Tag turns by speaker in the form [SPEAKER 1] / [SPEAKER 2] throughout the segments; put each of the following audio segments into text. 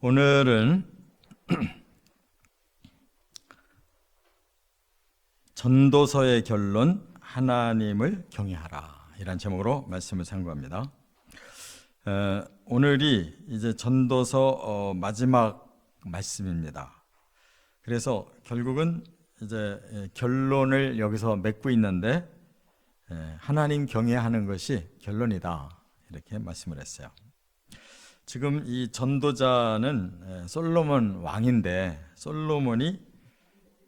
[SPEAKER 1] 오늘은 전도서의 결론, 하나님을 경외하라, 이란 제목으로 말씀을 상고합니다. 오늘이 이제 전도서 마지막 말씀입니다. 그래서 결국은 이제 결론을 여기서 맺고 있는데, 하나님 경외하는 것이 결론이다, 이렇게 말씀을 했어요. 지금 이 전도자는 솔로몬 왕인데, 솔로몬이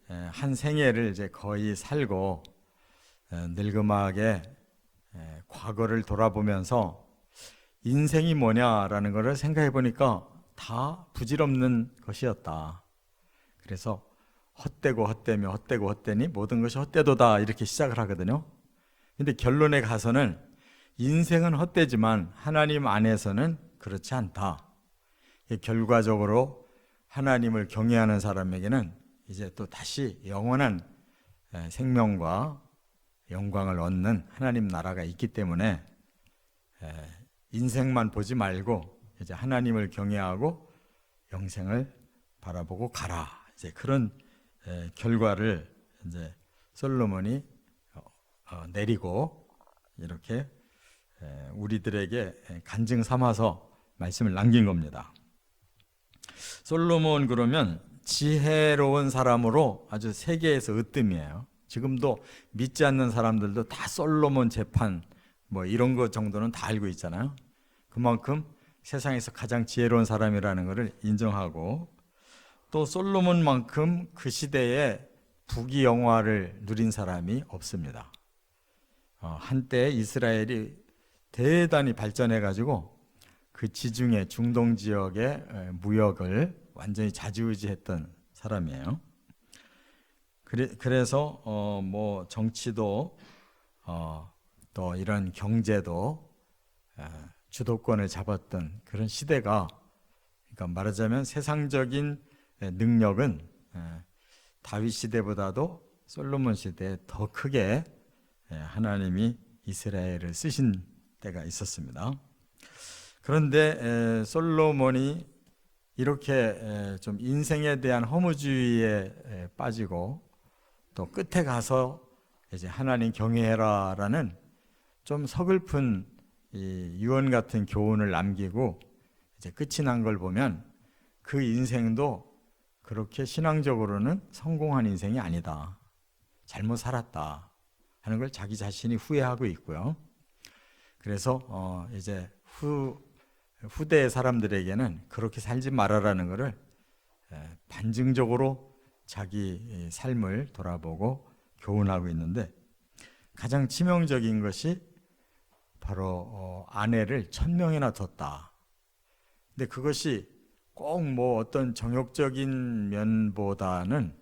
[SPEAKER 1] 한 생애를 이제 거의 살고 늙음하게 과거를 돌아보면서 인생이 뭐냐라는 것을 생각해 보니까 다 부질없는 것이었다. 그래서 헛되고 헛되며 헛되고 헛되니 모든 것이 헛되도다, 이렇게 시작을 하거든요. 근데 결론에 가서는 인생은 헛되지만 하나님 안에서는 그렇지 않다. 결과적으로 하나님을 경외하는 사람에게는 이제 또 다시 영원한 생명과 영광을 얻는 하나님 나라가 있기 때문에 인생만 보지 말고 이제 하나님을 경외하고 영생을 바라보고 가라, 이제 그런 결과를 이제 솔로몬이 내리고 이렇게 우리들에게 간증 삼아서 말씀을 남긴 겁니다. 솔로몬 그러면 지혜로운 사람으로 아주 세계에서 으뜸이에요. 지금도 믿지 않는 사람들도 다 솔로몬 재판 뭐 이런 거 정도는 다 알고 있잖아요. 그만큼 세상에서 가장 지혜로운 사람이라는 것을 인정하고, 또 솔로몬만큼 그 시대에 부귀영화를 누린 사람이 없습니다. 한때 이스라엘이 대단히 발전해가지고 그 지중해 중동 지역의 무역을 완전히 좌지우지했던 사람이에요. 그래서 뭐 정치도 또 이런 경제도 주도권을 잡았던 그런 시대가, 그러니까 말하자면 세상적인 능력은 다윗 시대보다도 솔로몬 시대에 더 크게 하나님이 이스라엘을 쓰신 때가 있었습니다. 그런데 솔로몬이 이렇게 좀 인생에 대한 허무주의에 빠지고 또 끝에 가서 이제 하나님 경외해라라는 좀 서글픈 이 유언 같은 교훈을 남기고 이제 끝이 난 걸 보면 그 인생도 그렇게 신앙적으로는 성공한 인생이 아니다, 잘못 살았다 하는 걸 자기 자신이 후회하고 있고요. 그래서 이제 후대의 사람들에게는 그렇게 살지 말아라는 것을 반증적으로 자기 삶을 돌아보고 교훈하고 있는데, 가장 치명적인 것이 바로 아내를 1000명이나 뒀다. 근데 그것이 꼭 뭐 어떤 정욕적인 면보다는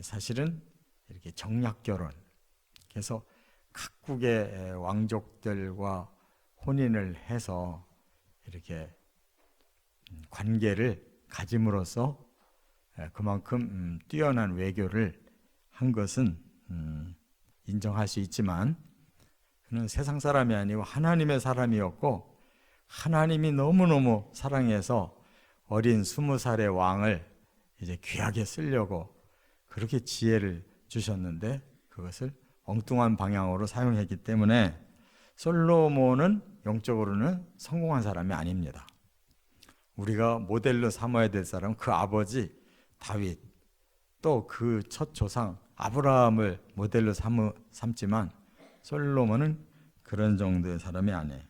[SPEAKER 1] 사실은 이렇게 정략결혼, 그래서 각국의 왕족들과 혼인을 해서 이렇게 관계를 가짐으로써 그만큼 뛰어난 외교를 한 것은 인정할 수 있지만, 그는 세상 사람이 아니고 하나님의 사람이었고, 하나님이 너무너무 사랑해서 어린 20살의 왕을 이제 귀하게 쓰려고 그렇게 지혜를 주셨는데 그것을 엉뚱한 방향으로 사용했기 때문에 솔로몬은 영적으로는 성공한 사람이 아닙니다. 우리가 모델로 삼아야 될 사람은 그 아버지 다윗, 또 그 첫 조상 아브라함을 모델로 삼지만 솔로몬은 그런 정도의 사람이 아니에요.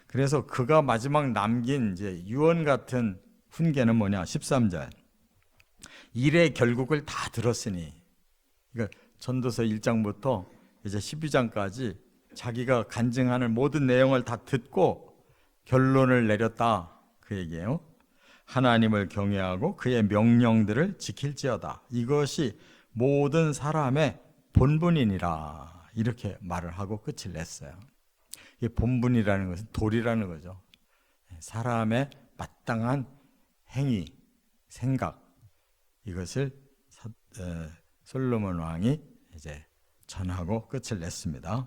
[SPEAKER 1] 그래서 그가 마지막 남긴 이제 유언 같은 훈계는 뭐냐? 13절. 일의 결국을 다 들었으니, 그러니까 전도서 1장부터 이제 12장까지 자기가 간증하는 모든 내용을 다 듣고 결론을 내렸다, 그 얘기예요. 하나님을 경외하고 그의 명령들을 지킬지어다. 이것이 모든 사람의 본분이니라, 이렇게 말을 하고 끝을 냈어요. 이 본분이라는 것은 도리라는 거죠. 사람의 마땅한 행위, 생각, 이것을 솔로몬 왕이 이제 전하고 끝을 냈습니다.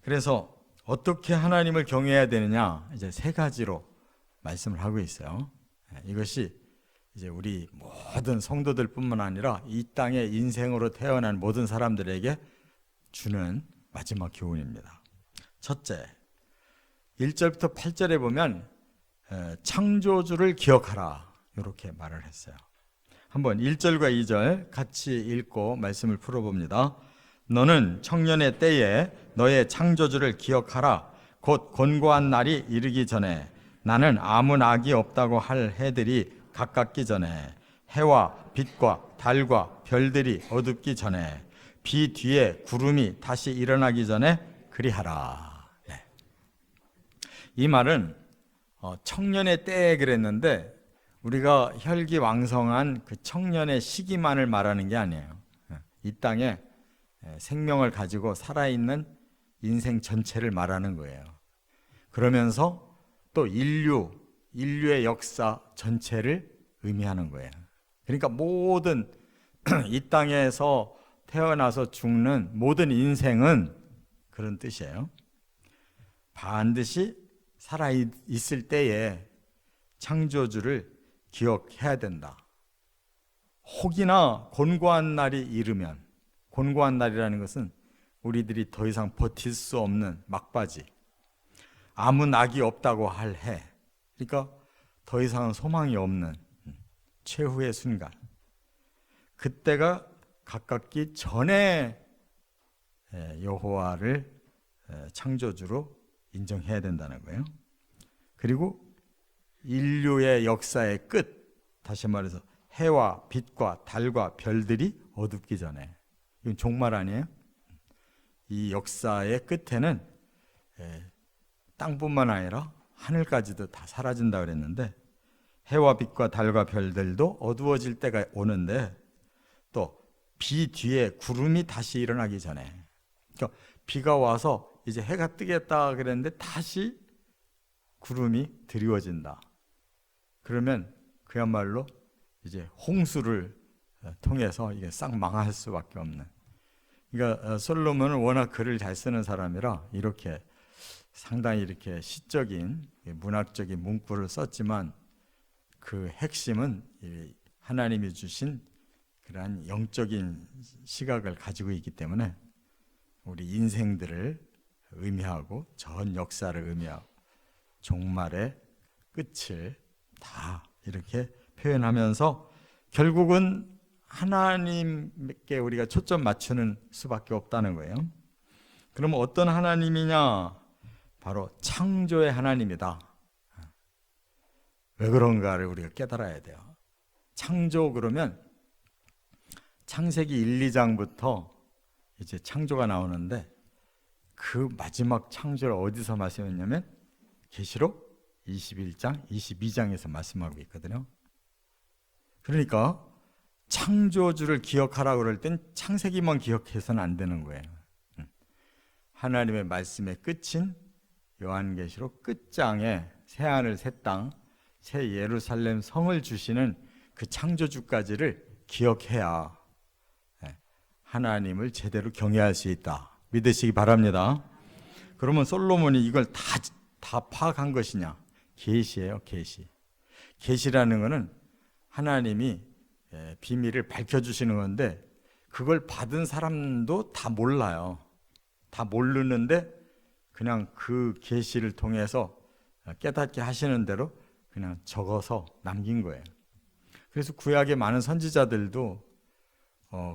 [SPEAKER 1] 그래서 어떻게 하나님을 경외해야 되느냐, 이제 3가지로 말씀을 하고 있어요. 이것이 이제 우리 모든 성도들뿐만 아니라 이 땅에 인생으로 태어난 모든 사람들에게 주는 마지막 교훈입니다. 첫째, 1절부터 8절에 보면 창조주를 기억하라 이렇게 말을 했어요. 한번 1절과 2절 같이 읽고 말씀을 풀어봅니다. 너는 청년의 때에 너의 창조주를 기억하라. 곧 곤고한 날이 이르기 전에 나는 아무 낙이 없다고 할 해들이 가깝기 전에 해와 빛과 달과 별들이 어둡기 전에 비 뒤에 구름이 다시 일어나기 전에 그리하라. 네. 이 말은 청년의 때에 그랬는데 우리가 혈기왕성한 그 청년의 시기만을 말하는 게 아니에요. 이 땅에 생명을 가지고 살아있는 인생 전체를 말하는 거예요. 그러면서 또 인류의 역사 전체를 의미하는 거예요. 그러니까 모든 이 땅에서 태어나서 죽는 모든 인생은 그런 뜻이에요. 반드시 살아있을 때에 창조주를 기억해야 된다. 혹이나 곤고한 날이 이르면, 곤고한 날이라는 것은 우리들이 더 이상 버틸 수 없는 막바지, 아무 낙이 없다고 할 해, 그러니까 더 이상은 소망이 없는 최후의 순간, 그때가 가깝기 전에 여호와를 창조주로 인정해야 된다는 거예요. 그리고 인류의 역사의 끝, 다시 말해서 해와 빛과 달과 별들이 어둡기 전에, 이건 종말 아니에요? 이 역사의 끝에는 땅뿐만 아니라 하늘까지도 다 사라진다 그랬는데 해와 빛과 달과 별들도 어두워질 때가 오는데 또 비 뒤에 구름이 다시 일어나기 전에, 그러니까 비가 와서 이제 해가 뜨겠다 그랬는데 다시 구름이 드리워진다. 그러면 그야말로 이제 홍수를 통해서 이게 싹 망할 수밖에 없는. 그러니까 솔로몬은 워낙 글을 잘 쓰는 사람이라 이렇게 상당히 이렇게 시적인 문학적인 문구를 썼지만 그 핵심은 하나님이 주신 그러한 영적인 시각을 가지고 있기 때문에 우리 인생들을 의미하고 전 역사를 의미하고 종말의 끝을 다 이렇게 표현하면서 결국은 하나님께 우리가 초점 맞추는 수밖에 없다는 거예요. 그러면 어떤 하나님이냐? 바로 창조의 하나님이다. 왜 그런가를 우리가 깨달아야 돼요. 창조 그러면 창세기 1, 2장부터 이제 창조가 나오는데 그 마지막 창조를 어디서 말씀했냐면 계시록 21장, 22장에서 말씀하고 있거든요. 그러니까 창조주를 기억하라고 그럴 땐 창세기만 기억해서는 안 되는 거예요. 하나님의 말씀의 끝인 요한계시록 끝장에 새하늘 새 땅, 새 예루살렘 성을 주시는 그 창조주까지를 기억해야 하나님을 제대로 경외할 수 있다. 믿으시기 바랍니다. 그러면 솔로몬이 이걸 다 파악한 것이냐? 계시예요, 계시. 계시라는 것은 하나님이 비밀을 밝혀주시는 건데 그걸 받은 사람도 다 몰라요. 다 모르는데 그냥 그 계시를 통해서 깨닫게 하시는 대로 그냥 적어서 남긴 거예요. 그래서 구약의 많은 선지자들도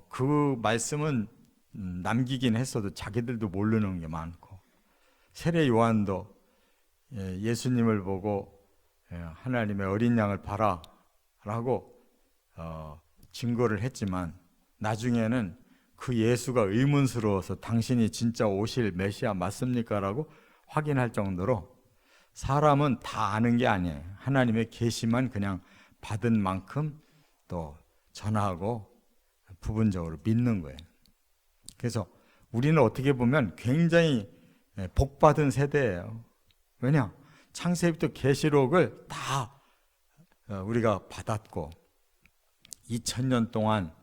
[SPEAKER 1] 그 말씀은 남기긴 했어도 자기들도 모르는 게 많고, 세례 요한도 예수님을 보고 하나님의 어린 양을 봐라 라고 증거를 했지만 나중에는 그 예수가 의문스러워서 당신이 진짜 오실 메시아 맞습니까? 라고 확인할 정도로 사람은 다 아는 게 아니에요. 하나님의 계시만 그냥 받은 만큼 또 전하고 부분적으로 믿는 거예요. 그래서 우리는 어떻게 보면 굉장히 복받은 세대예요. 왜냐? 창세기부터 계시록을 다 우리가 받았고 2000년 동안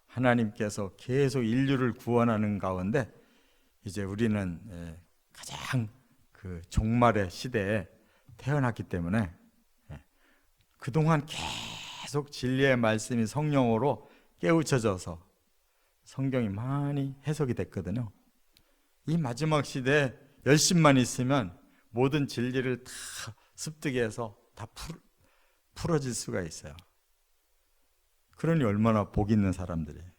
[SPEAKER 1] 하나님께서 계속 인류를 구원하는 가운데 이제 우리는 가장 그 종말의 시대에 태어났기 때문에 그동안 계속 진리의 말씀이 성령으로 깨우쳐져서 성경이 많이 해석이 됐거든요. 이 마지막 시대에 열심만 있으면 모든 진리를 다 습득해서 다 풀어질 수가 있어요. 그러니 얼마나 복 있는 사람들이에요.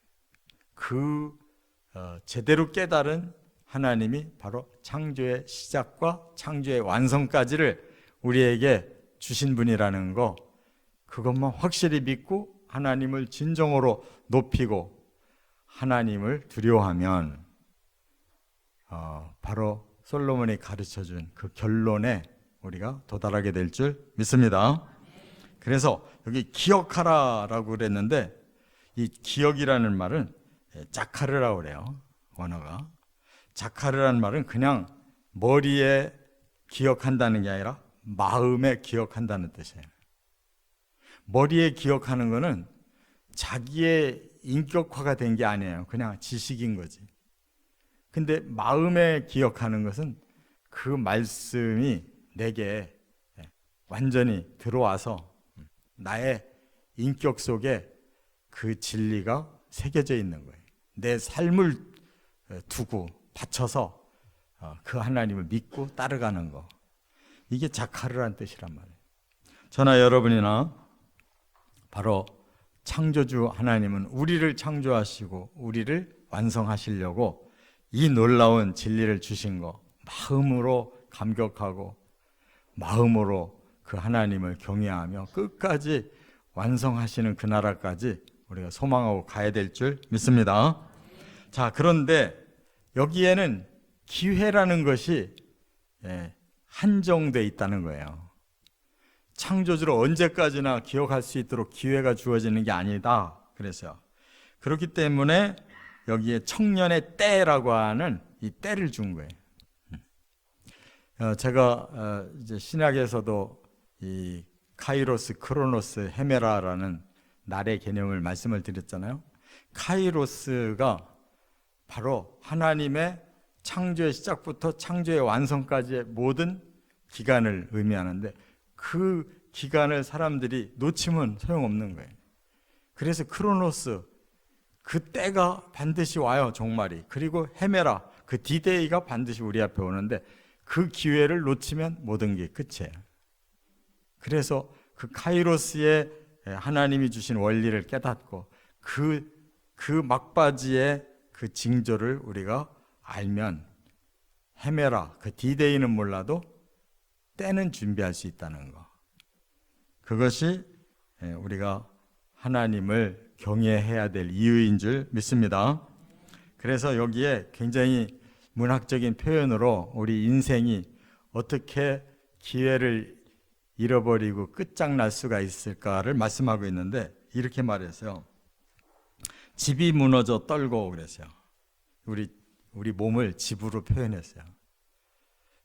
[SPEAKER 1] 제대로 깨달은 하나님이 바로 창조의 시작과 창조의 완성까지를 우리에게 주신 분이라는 거, 그것만 확실히 믿고 하나님을 진정으로 높이고 하나님을 두려워하면 바로 솔로몬이 가르쳐준 그 결론에 우리가 도달하게 될 줄 믿습니다. 그래서 여기 기억하라라고 그랬는데, 이 기억이라는 말은 자카르라고 그래요. 원어가 자카르라는 말은 그냥 머리에 기억한다는 게 아니라 마음에 기억한다는 뜻이에요. 머리에 기억하는 거는 자기의 인격화가 된 게 아니에요. 그냥 지식인 거지. 근데 마음에 기억하는 것은 그 말씀이 내게 완전히 들어와서 나의 인격 속에 그 진리가 새겨져 있는 거예요. 내 삶을 두고 바쳐서 그 하나님을 믿고 따라가는 거. 이게 자카르란 뜻이란 말이에요. 저나 여러분이나 바로 창조주 하나님은 우리를 창조하시고 우리를 완성하시려고 이 놀라운 진리를 주신 거 마음으로 감격하고 마음으로 그 하나님을 경외하며 끝까지 완성하시는 그 나라까지 우리가 소망하고 가야 될 줄 믿습니다. 자, 그런데 여기에는 기회라는 것이 한정되어 있다는 거예요. 창조주를 언제까지나 기억할 수 있도록 기회가 주어지는 게 아니다. 그래서 그렇기 때문에 여기에 청년의 때라고 하는 이 때를 준 거예요. 제가 이제 신약에서도 이 카이로스, 크로노스, 헤메라라는 날의 개념을 말씀을 드렸잖아요. 카이로스가 바로 하나님의 창조의 시작부터 창조의 완성까지의 모든 기간을 의미하는데, 그 기간을 사람들이 놓치면 소용없는 거예요. 그래서 크로노스, 그 때가 반드시 와요, 종말이. 그리고 헤메라, 그 디데이가 반드시 우리 앞에 오는데 그 기회를 놓치면 모든 게 끝이에요. 그래서 그 카이로스의 하나님이 주신 원리를 깨닫고 그 막바지의 그 징조를 우리가 알면 헤메라, 그 디데이는 몰라도 때는 준비할 수 있다는 거. 그것이 우리가 하나님을 경외해야 될 이유인 줄 믿습니다. 그래서 여기에 굉장히 문학적인 표현으로 우리 인생이 어떻게 기회를 잃어버리고 끝장날 수가 있을까를 말씀하고 있는데, 이렇게 말했어요. 집이 무너져 떨고 그랬어요. 우리 몸을 집으로 표현했어요.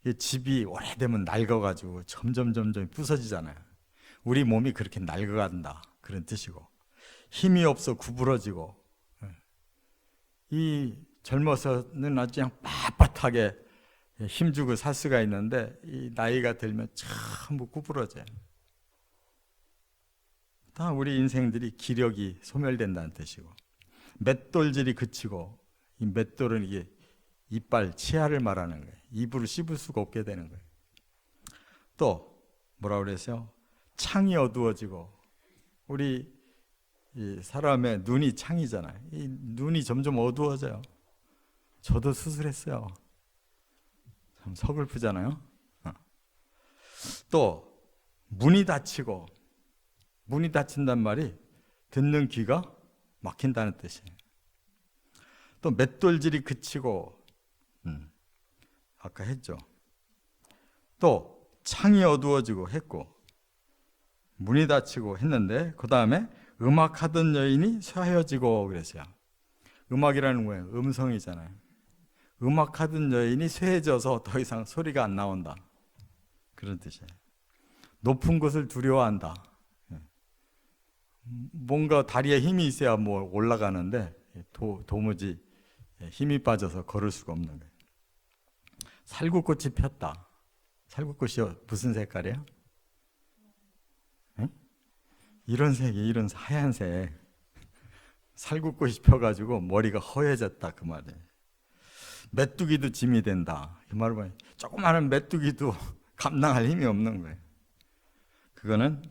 [SPEAKER 1] 이 집이 오래되면 낡아가지고 점점 부서지잖아요. 우리 몸이 그렇게 낡아간다, 그런 뜻이고, 힘이 없어 구부러지고, 이 젊어서는 아주 그냥 빳빳하게 힘주고 살 수가 있는데 이 나이가 들면 전부 구부러져요. 다 우리 인생들이 기력이 소멸된다는 뜻이고, 맷돌질이 그치고, 이 맷돌은 이게 이빨, 치아를 말하는 거예요. 입으로 씹을 수가 없게 되는 거예요. 또 뭐라고 그랬어요? 창이 어두워지고, 우리 이 사람의 눈이 창이잖아요. 이 눈이 점점 어두워져요. 저도 수술했어요. 참 서글프잖아요. 또 문이 닫히고, 문이 닫힌단 말이 듣는 귀가 막힌다는 뜻이에요. 또 맷돌질이 그치고, 아까 했죠. 또 창이 어두워지고 했고, 문이 닫히고 했는데, 그 다음에 음악하던 여인이 쇠하여지고 그랬어요. 음악이라는 거예요. 음성이잖아요. 음악하던 여인이 쇠해져서 더 이상 소리가 안 나온다, 그런 뜻이에요. 높은 곳을 두려워한다. 뭔가 다리에 힘이 있어야 뭐 올라가는데 도무지 힘이 빠져서 걸을 수가 없는 거예요. 살구꽃이 폈다. 살구꽃이 무슨 색깔이에요? 이런 색이 이런 하얀색 살굽고 싶어가지고 머리가 허해졌다 그 말이에요. 메뚜기도 짐이 된다 이 말을 봐요. 조그마한 메뚜기도 감당할 힘이 없는 거예요. 그거는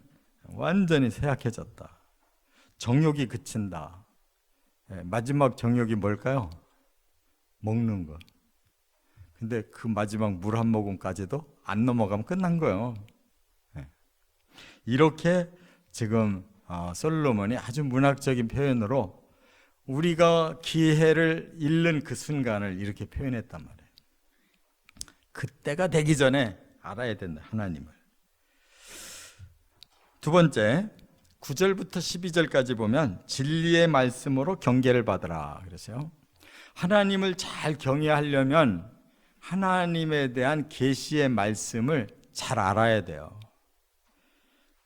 [SPEAKER 1] 완전히 쇠약해졌다. 정욕이 그친다. 마지막 정욕이 뭘까요? 먹는 거. 근데 그 마지막 물 한 모금까지도 안 넘어가면 끝난 거예요. 이렇게 지금 솔로몬이 아주 문학적인 표현으로 우리가 기회를 잃는 그 순간을 이렇게 표현했단 말이에요. 그때가 되기 전에 알아야 된다, 하나님을. 두 번째, 9절부터 12절까지 보면 진리의 말씀으로 경계를 받으라 그랬어요. 하나님을 잘 경외하려면 하나님에 대한 계시의 말씀을 잘 알아야 돼요.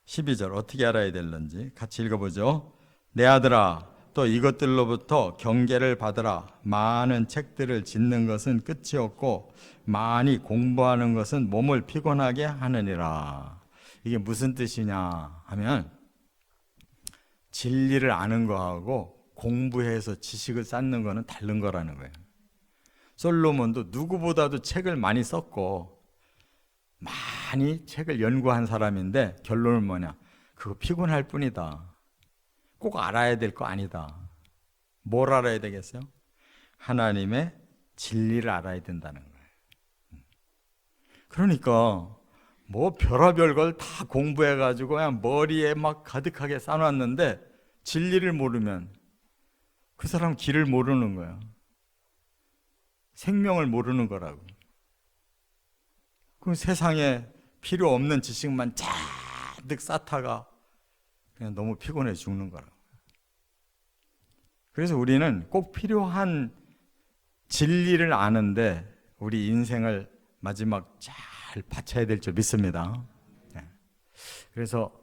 [SPEAKER 1] 12절 어떻게 알아야 되는지 같이 읽어보죠. 내 아들아, 또 이것들로부터 경계를 받으라. 많은 책들을 짓는 것은 끝이 없고 많이 공부하는 것은 몸을 피곤하게 하느니라. 이게 무슨 뜻이냐 하면 진리를 아는 거하고 공부해서 지식을 쌓는 거는 다른 거라는 거예요. 솔로몬도 누구보다도 책을 많이 썼고 많이 책을 연구한 사람인데 결론은 뭐냐? 그거 피곤할 뿐이다. 꼭 알아야 될 거 아니다. 뭘 알아야 되겠어요? 하나님의 진리를 알아야 된다는 거예요. 그러니까 뭐 별의별 걸 다 공부해가지고 그냥 머리에 막 가득하게 쌓아놨는데 진리를 모르면 그 사람 길을 모르는 거야. 생명을 모르는 거라고. 그 세상에 필요 없는 지식만 잔뜩 쌓다가 그냥 너무 피곤해 죽는 거라고. 그래서 우리는 꼭 필요한 진리를 아는데 우리 인생을 마지막 잘 바쳐야 될 줄 믿습니다. 그래서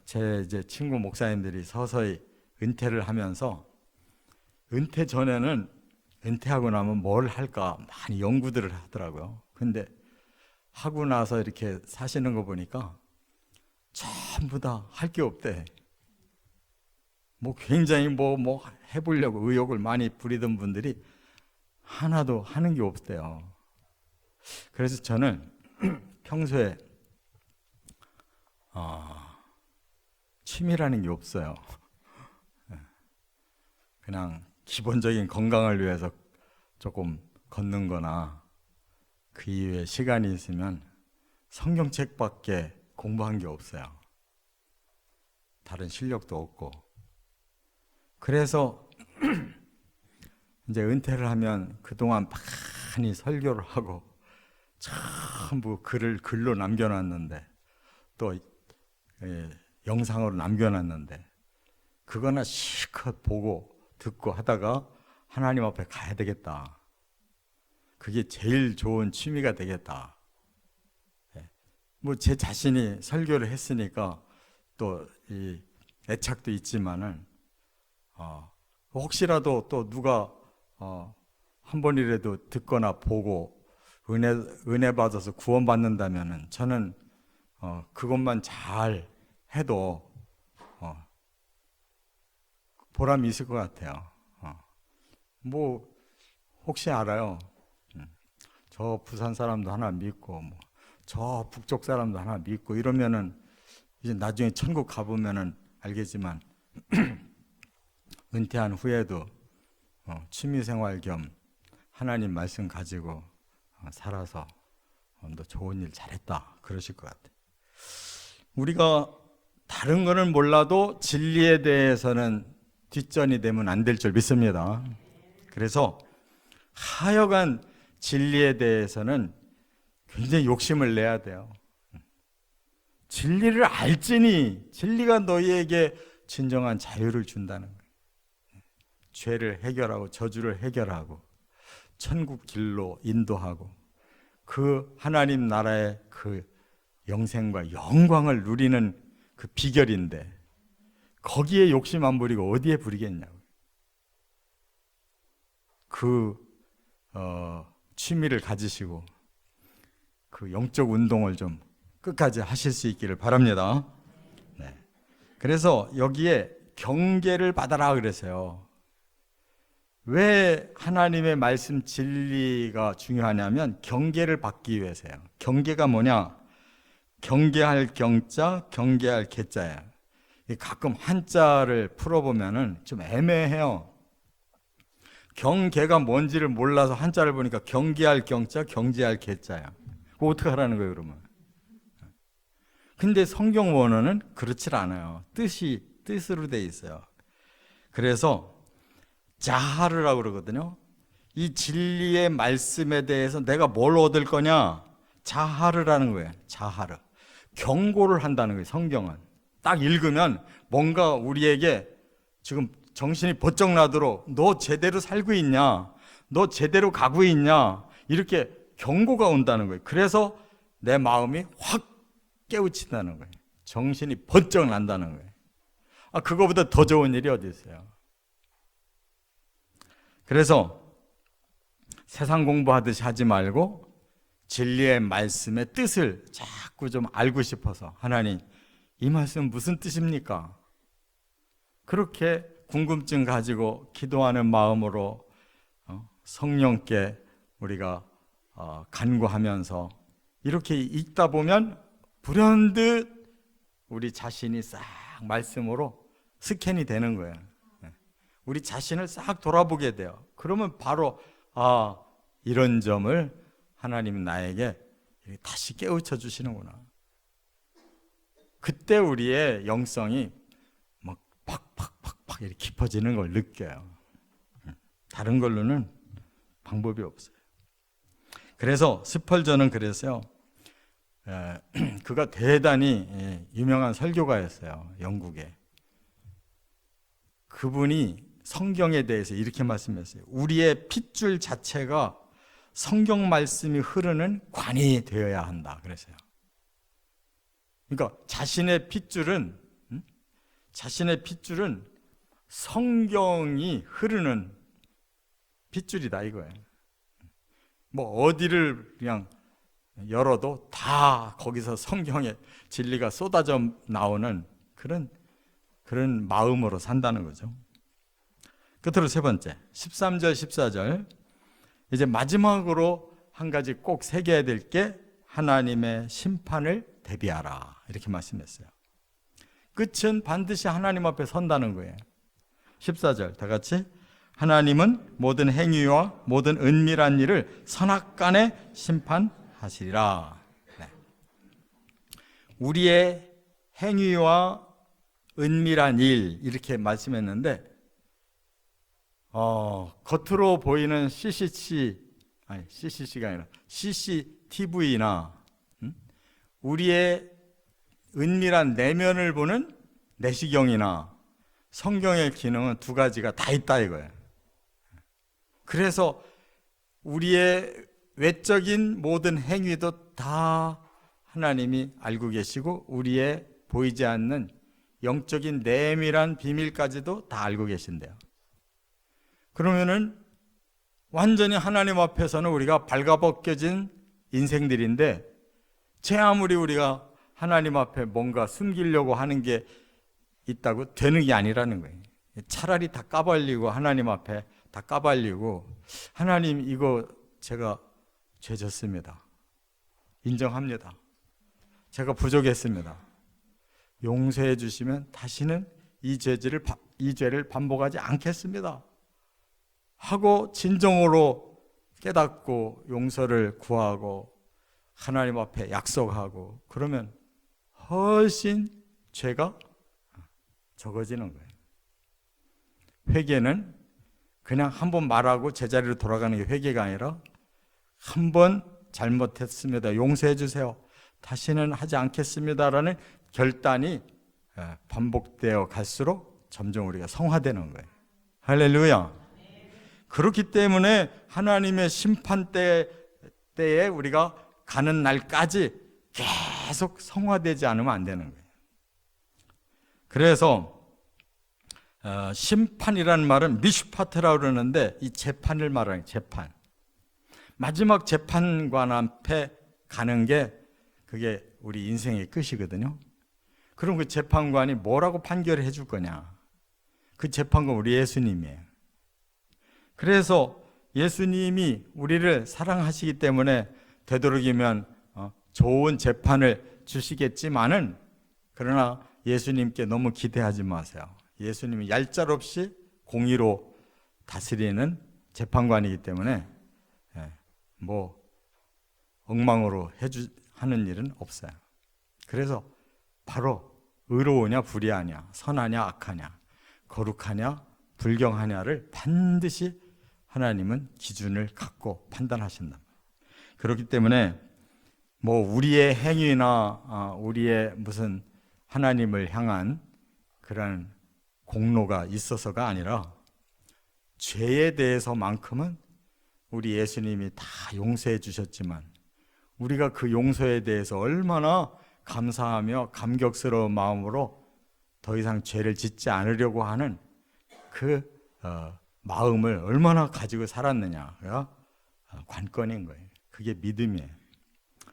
[SPEAKER 1] 제 이제 친구 목사님들이 서서히 은퇴를 하면서 은퇴 전에는 은퇴하고 나면 뭘 할까 많이 연구들을 하더라고요. 근데 하고 나서 이렇게 사시는 거 보니까 전부 다 할 게 없대. 뭐 굉장히 뭐 해보려고 의욕을 많이 부리던 분들이 하나도 하는 게 없대요. 그래서 저는 평소에 취미라는 게 없어요. 그냥 기본적인 건강을 위해서 조금 걷는 거나 그 이후에 시간이 있으면 성경책밖에 공부한 게 없어요. 다른 실력도 없고. 그래서 이제 은퇴를 하면 그동안 많이 설교를 하고 전부 글로 남겨놨는데 또 영상으로 남겨놨는데 그거나 실컷 보고 듣고 하다가 하나님 앞에 가야 되겠다. 그게 제일 좋은 취미가 되겠다. 뭐 제 자신이 설교를 했으니까 또 이 애착도 있지만은 혹시라도 또 누가 한 번이라도 듣거나 보고 은혜 받아서 구원 받는다면은 저는 그것만 잘 해도 보람이 있을 것 같아요. 뭐 혹시 알아요? 저 부산 사람도 하나 믿고 저 북쪽 사람도 하나 믿고 이러면은 이제 나중에 천국 가보면은 알겠지만 은퇴한 후에도 취미생활 겸 하나님 말씀 가지고 살아서 너 좋은 일 잘했다 그러실 것 같아요. 우리가 다른 거는 몰라도 진리에 대해서는 뒷전이 되면 안 될 줄 믿습니다. 그래서 하여간 진리에 대해서는 굉장히 욕심을 내야 돼요. 진리를 알지니 진리가 너희에게 진정한 자유를 준다는 거예요. 죄를 해결하고 저주를 해결하고 천국 길로 인도하고 그 하나님 나라의 그 영생과 영광을 누리는 그 비결인데 거기에 욕심 안 부리고 어디에 부리겠냐고. 그 취미를 가지시고 그 영적 운동을 좀 끝까지 하실 수 있기를 바랍니다. 그래서 여기에 경계를 받아라 그랬어요. 왜 하나님의 말씀 진리가 중요하냐면 경계를 받기 위해서요. 경계가 뭐냐? 경계할 경자, 경계할 개자야. 가끔 한자를 풀어보면은 좀 애매해요. 경계가 뭔지를 몰라서 한자를 보니까 경계할 경자, 경제할 개자야. 그거 어떻게 하라는 거예요, 그러면? 근데 성경 원어는 그렇질 않아요. 뜻으로 돼 있어요. 그래서 자하르라고 그러거든요. 이 진리의 말씀에 대해서 내가 뭘 얻을 거냐? 자하르라는 거예요. 자하르. 경고를 한다는 거예요, 성경은. 딱 읽으면 뭔가 우리에게 지금 정신이 번쩍 나도록 너 제대로 살고 있냐? 너 제대로 가고 있냐? 이렇게 경고가 온다는 거예요. 그래서 내 마음이 확 깨우친다는 거예요. 정신이 번쩍 난다는 거예요. 그거보다 더 좋은 일이 어디 있어요? 그래서 세상 공부하듯이 하지 말고 진리의 말씀의 뜻을 자꾸 좀 알고 싶어서 하나님, 이 말씀은 무슨 뜻입니까? 그렇게 궁금증 가지고 기도하는 마음으로 성령께 우리가 간구하면서 이렇게 읽다 보면 불현듯 우리 자신이 싹 말씀으로 스캔이 되는 거예요. 우리 자신을 싹 돌아보게 돼요. 그러면 바로 이런 점을 하나님은 나에게 다시 깨우쳐 주시는구나. 그때 우리의 영성이 막 팍팍팍팍 이렇게 깊어지는 걸 느껴요. 다른 걸로는 방법이 없어요. 그래서 스펄전은 그랬어요. 그가 대단히 유명한 설교가였어요. 영국에. 그분이 성경에 대해서 이렇게 말씀했어요. 우리의 핏줄 자체가 성경 말씀이 흐르는 관이 되어야 한다 그랬어요. 그러니까 자신의 핏줄은 성경이 흐르는 핏줄이다 이거예요. 뭐 어디를 그냥 열어도 다 거기서 성경의 진리가 쏟아져 나오는 그런 마음으로 산다는 거죠. 끝으로 세 번째 13절 14절 이제 마지막으로 한 가지 꼭 새겨야 될 게 하나님의 심판을 대비하라 이렇게 말씀했어요. 끝은 반드시 하나님 앞에 선다는 거예요. 14절 다 같이 하나님은 모든 행위와 모든 은밀한 일을 선악간에 심판하시리라. 네. 우리의 행위와 은밀한 일 이렇게 말씀했는데 겉으로 보이는 CCTV가 아니라 CCTV나 우리의 은밀한 내면을 보는 내시경이나 성경의 기능은 두 가지가 다 있다 이거예요. 그래서 우리의 외적인 모든 행위도 다 하나님이 알고 계시고 우리의 보이지 않는 영적인 내밀한 비밀까지도 다 알고 계신대요. 그러면은 완전히 하나님 앞에서는 우리가 발가벗겨진 인생들인데 제 아무리 우리가 하나님 앞에 뭔가 숨기려고 하는 게 있다고 되는 게 아니라는 거예요. 차라리 다 까발리고 하나님 앞에 다 까발리고 하나님 이거 제가 죄 졌습니다. 인정합니다. 제가 부족했습니다. 용서해 주시면 다시는 이 죄를 반복하지 않겠습니다. 하고 진정으로 깨닫고 용서를 구하고 하나님 앞에 약속하고 그러면 훨씬 죄가 적어지는 거예요. 회개는 그냥 한번 말하고 제자리로 돌아가는 게 회개가 아니라 한번 잘못했습니다. 용서해 주세요. 다시는 하지 않겠습니다라는 결단이 반복되어 갈수록 점점 우리가 성화되는 거예요. 할렐루야. 그렇기 때문에 하나님의 심판 때에 우리가 가는 날까지 계속 성화되지 않으면 안 되는 거예요. 그래서 심판이라는 말은 미슈파트라고 그러는데 이 재판을 말하는 재판. 마지막 재판관 앞에 가는 게 그게 우리 인생의 끝이거든요. 그럼 그 재판관이 뭐라고 판결을 해줄 거냐? 그 재판관 우리 예수님이에요. 그래서 예수님이 우리를 사랑하시기 때문에 되도록이면 좋은 재판을 주시겠지만은, 그러나 예수님께 너무 기대하지 마세요. 예수님이 얄짤없이 공의로 다스리는 재판관이기 때문에 뭐 엉망으로 하는 일은 없어요. 그래서 바로 의로우냐 불의하냐, 선하냐 악하냐, 거룩하냐 불경하냐를 반드시 하나님은 기준을 갖고 판단하신다. 그렇기 때문에 뭐 우리의 행위나 우리의 무슨 하나님을 향한 그런 공로가 있어서가 아니라, 죄에 대해서만큼은 우리 예수님이 다 용서해 주셨지만 우리가 그 용서에 대해서 얼마나 감사하며 감격스러운 마음으로 더 이상 죄를 짓지 않으려고 하는 그 마음을 얼마나 가지고 살았느냐가 관건인 거예요. 그게 믿음이에요.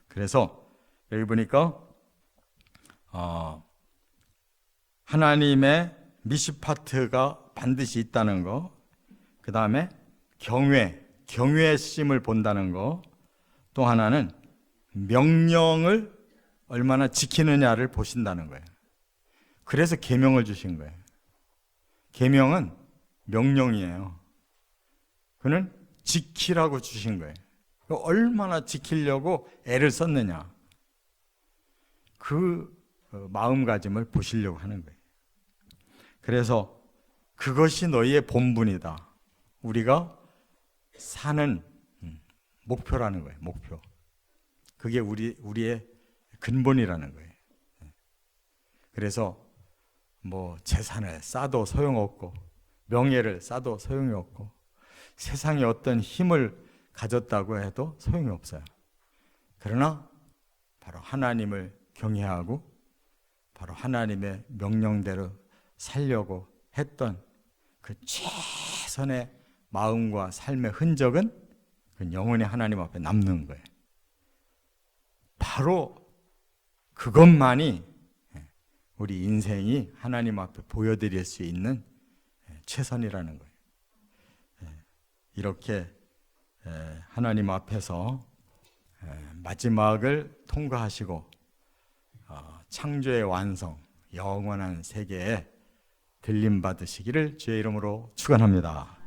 [SPEAKER 1] 그래서 여기 보니까 하나님의 미시파트가 반드시 있다는 거, 그 다음에 경외심을 본다는 거, 또 하나는 명령을 얼마나 지키느냐를 보신다는 거예요. 그래서 계명을 주신 거예요. 계명은 명령이에요. 그는 지키라고 주신 거예요. 얼마나 지키려고 애를 썼느냐, 그 마음가짐을 보시려고 하는 거예요. 그래서 그것이 너희의 본분이다. 우리가 사는 목표라는 거예요. 목표. 그게 우리의 근본이라는 거예요. 그래서 뭐 재산을 쌓아도 소용없고 명예를 쌓아도 소용이 없고 세상에 어떤 힘을 가졌다고 해도 소용이 없어요. 그러나 바로 하나님을 경외하고 바로 하나님의 명령대로 살려고 했던 그 최선의 마음과 삶의 흔적은 그 영원히 하나님 앞에 남는 거예요. 바로 그것만이 우리 인생이 하나님 앞에 보여드릴 수 있는 최선이라는 거예요. 이렇게 하나님 앞에서 마지막을 통과하시고 창조의 완성, 영원한 세계에 들림 받으시기를 주의 이름으로 축원합니다.